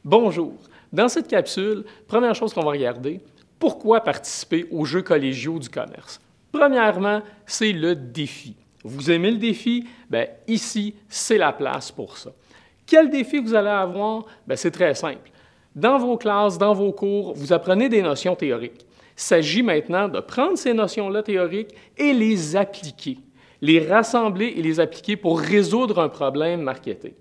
Bonjour! Dans cette capsule, première chose qu'on va regarder, pourquoi participer aux Jeux collégiaux du commerce? Premièrement, c'est le défi. Vous aimez le défi? Bien, ici, c'est la place pour ça. Quel défi vous allez avoir? Bien, c'est très simple. Dans vos classes, dans vos cours, vous apprenez des notions théoriques. Il s'agit maintenant de prendre ces notions-là théoriques et les appliquer, les rassembler et les appliquer pour résoudre un problème marketing.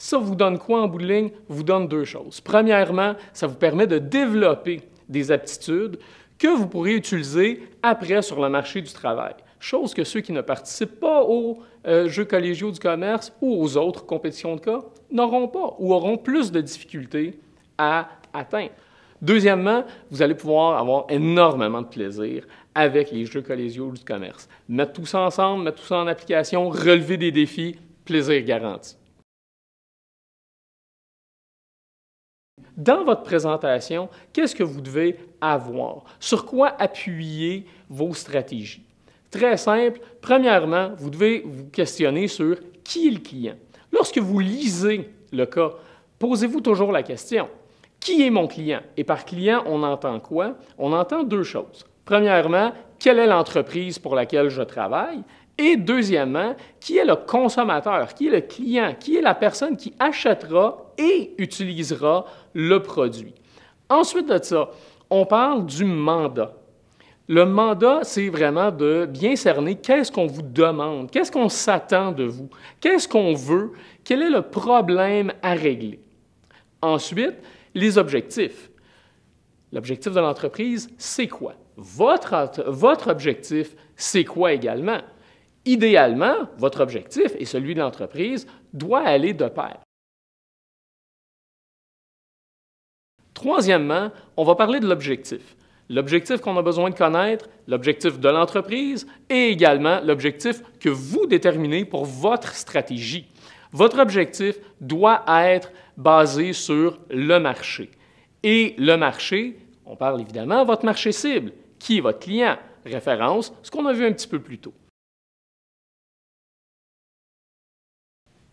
Ça vous donne quoi en bout de ligne? Vous donne deux choses. Premièrement, ça vous permet de développer des aptitudes que vous pourrez utiliser après sur le marché du travail. Chose que ceux qui ne participent pas aux Jeux collégiaux du commerce ou aux autres compétitions de cas n'auront pas ou auront plus de difficultés à atteindre. Deuxièmement, vous allez pouvoir avoir énormément de plaisir avec les Jeux collégiaux du commerce. Mettre tout ça ensemble, mettre tout ça en application, relever des défis, plaisir garanti. Dans votre présentation, qu'est-ce que vous devez avoir? Sur quoi appuyer vos stratégies? Très simple. Premièrement, vous devez vous questionner sur qui est le client. Lorsque vous lisez le cas, posez-vous toujours la question. Qui est mon client? Et par client, on entend quoi? On entend deux choses. Premièrement, quelle est l'entreprise pour laquelle je travaille? Et deuxièmement, qui est le consommateur, qui est le client, qui est la personne qui achètera et utilisera le produit. Ensuite de ça, on parle du mandat. Le mandat, c'est vraiment de bien cerner qu'est-ce qu'on vous demande, qu'est-ce qu'on s'attend de vous, qu'est-ce qu'on veut, quel est le problème à régler. Ensuite, les objectifs. L'objectif de l'entreprise, c'est quoi? Votre objectif, c'est quoi également? Idéalement, votre objectif et celui de l'entreprise doit aller de pair. Troisièmement, on va parler de l'objectif. L'objectif qu'on a besoin de connaître, l'objectif de l'entreprise et également l'objectif que vous déterminez pour votre stratégie. Votre objectif doit être basé sur le marché. Et le marché, on parle évidemment de votre marché cible. Qui est votre client? Référence, ce qu'on a vu un petit peu plus tôt.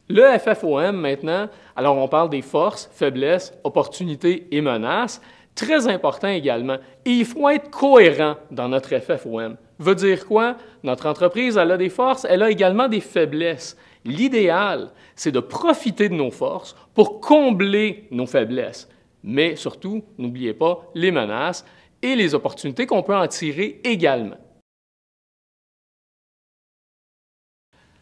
Le FFOM maintenant, alors on parle des forces, faiblesses, opportunités et menaces. Très important également. Et il faut être cohérent dans notre FFOM. Veut dire quoi? Notre entreprise, elle a des forces, elle a également des faiblesses. L'idéal, c'est de profiter de nos forces pour combler nos faiblesses. Mais surtout, n'oubliez pas les menaces et les opportunités qu'on peut en tirer également.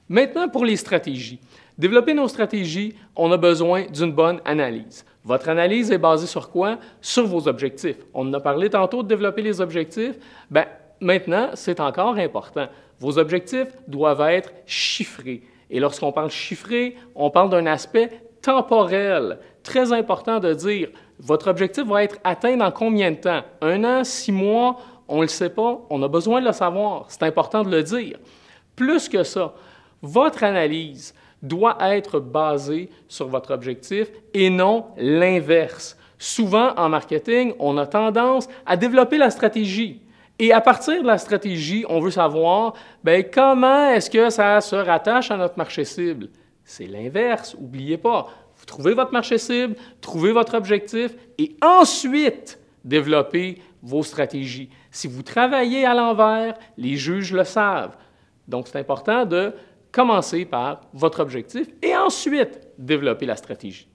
Maintenant, pour les stratégies. Développer nos stratégies, on a besoin d'une bonne analyse. Votre analyse est basée sur quoi? Sur vos objectifs. On en a parlé tantôt de développer les objectifs. Bien, maintenant, c'est encore important. Vos objectifs doivent être chiffrés. Et lorsqu'on parle chiffré, on parle d'un aspect temporel. Très important de dire, votre objectif va être atteint dans combien de temps? 1 an, 6 mois, on ne le sait pas, on a besoin de le savoir. C'est important de le dire. Plus que ça, votre analyse doit être basée sur votre objectif et non l'inverse. Souvent, en marketing, on a tendance à développer la stratégie. Et à partir de la stratégie, on veut savoir bien, comment est-ce que ça se rattache à notre marché cible. C'est l'inverse, n'oubliez pas. Vous trouvez votre marché cible, trouvez votre objectif et ensuite développez vos stratégies. Si vous travaillez à l'envers, les juges le savent. Donc, c'est important de commencer par votre objectif et ensuite développer la stratégie.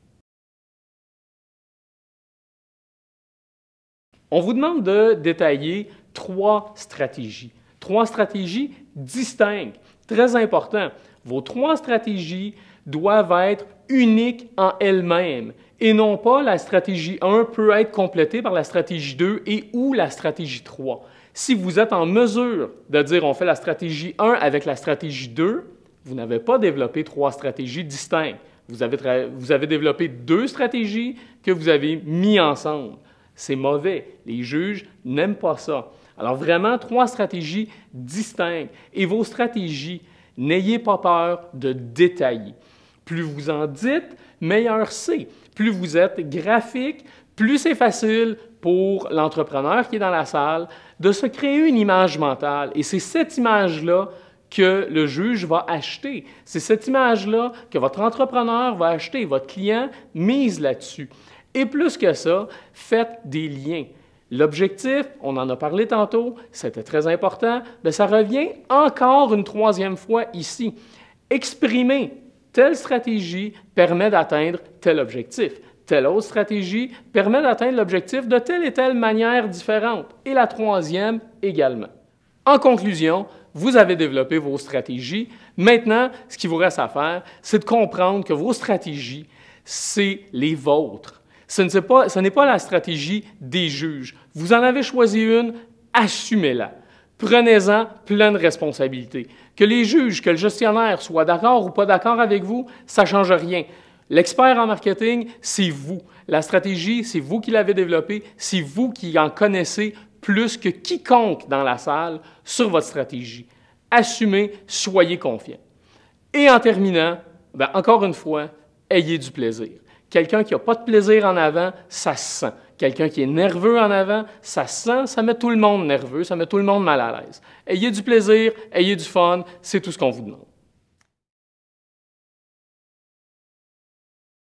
On vous demande de détailler 3 stratégies. 3 stratégies distinctes. Très important. Vos 3 stratégies doivent être uniques en elles-mêmes et non pas la stratégie 1 peut être complétée par la stratégie 2 et ou la stratégie 3. Si vous êtes en mesure de dire on fait la stratégie 1 avec la stratégie 2, vous n'avez pas développé 3 stratégies distinctes. Vous avez développé 2 stratégies que vous avez mis ensemble. C'est mauvais. Les juges n'aiment pas ça. Alors vraiment, 3 stratégies distinctes. Et vos stratégies, n'ayez pas peur de détailler. Plus vous en dites, meilleur c'est. Plus vous êtes graphique, plus c'est facile pour l'entrepreneur qui est dans la salle de se créer une image mentale. Et c'est cette image-là que le juge va acheter. C'est cette image-là que votre entrepreneur va acheter. Votre client mise là-dessus. Et plus que ça, faites des liens. L'objectif, on en a parlé tantôt, c'était très important, bien, ça revient encore une troisième fois ici. Exprimer telle stratégie permet d'atteindre tel objectif. Telle autre stratégie permet d'atteindre l'objectif de telle et telle manière différente. Et la troisième également. En conclusion, vous avez développé vos stratégies. Maintenant, ce qu'il vous reste à faire, c'est de comprendre que vos stratégies, c'est les vôtres. Ce n'est pas la stratégie des juges. Vous en avez choisi une, assumez-la. Prenez-en pleine responsabilité. Que les juges, que le gestionnaire soient d'accord ou pas d'accord avec vous, ça ne change rien. L'expert en marketing, c'est vous. La stratégie, c'est vous qui l'avez développée, c'est vous qui en connaissez plus que quiconque dans la salle sur votre stratégie. Assumez, soyez confiants. Et en terminant, bien, encore une fois, ayez du plaisir. Quelqu'un qui n'a pas de plaisir en avant, ça se sent. Quelqu'un qui est nerveux en avant, ça se sent, ça met tout le monde nerveux, ça met tout le monde mal à l'aise. Ayez du plaisir, ayez du fun, c'est tout ce qu'on vous demande.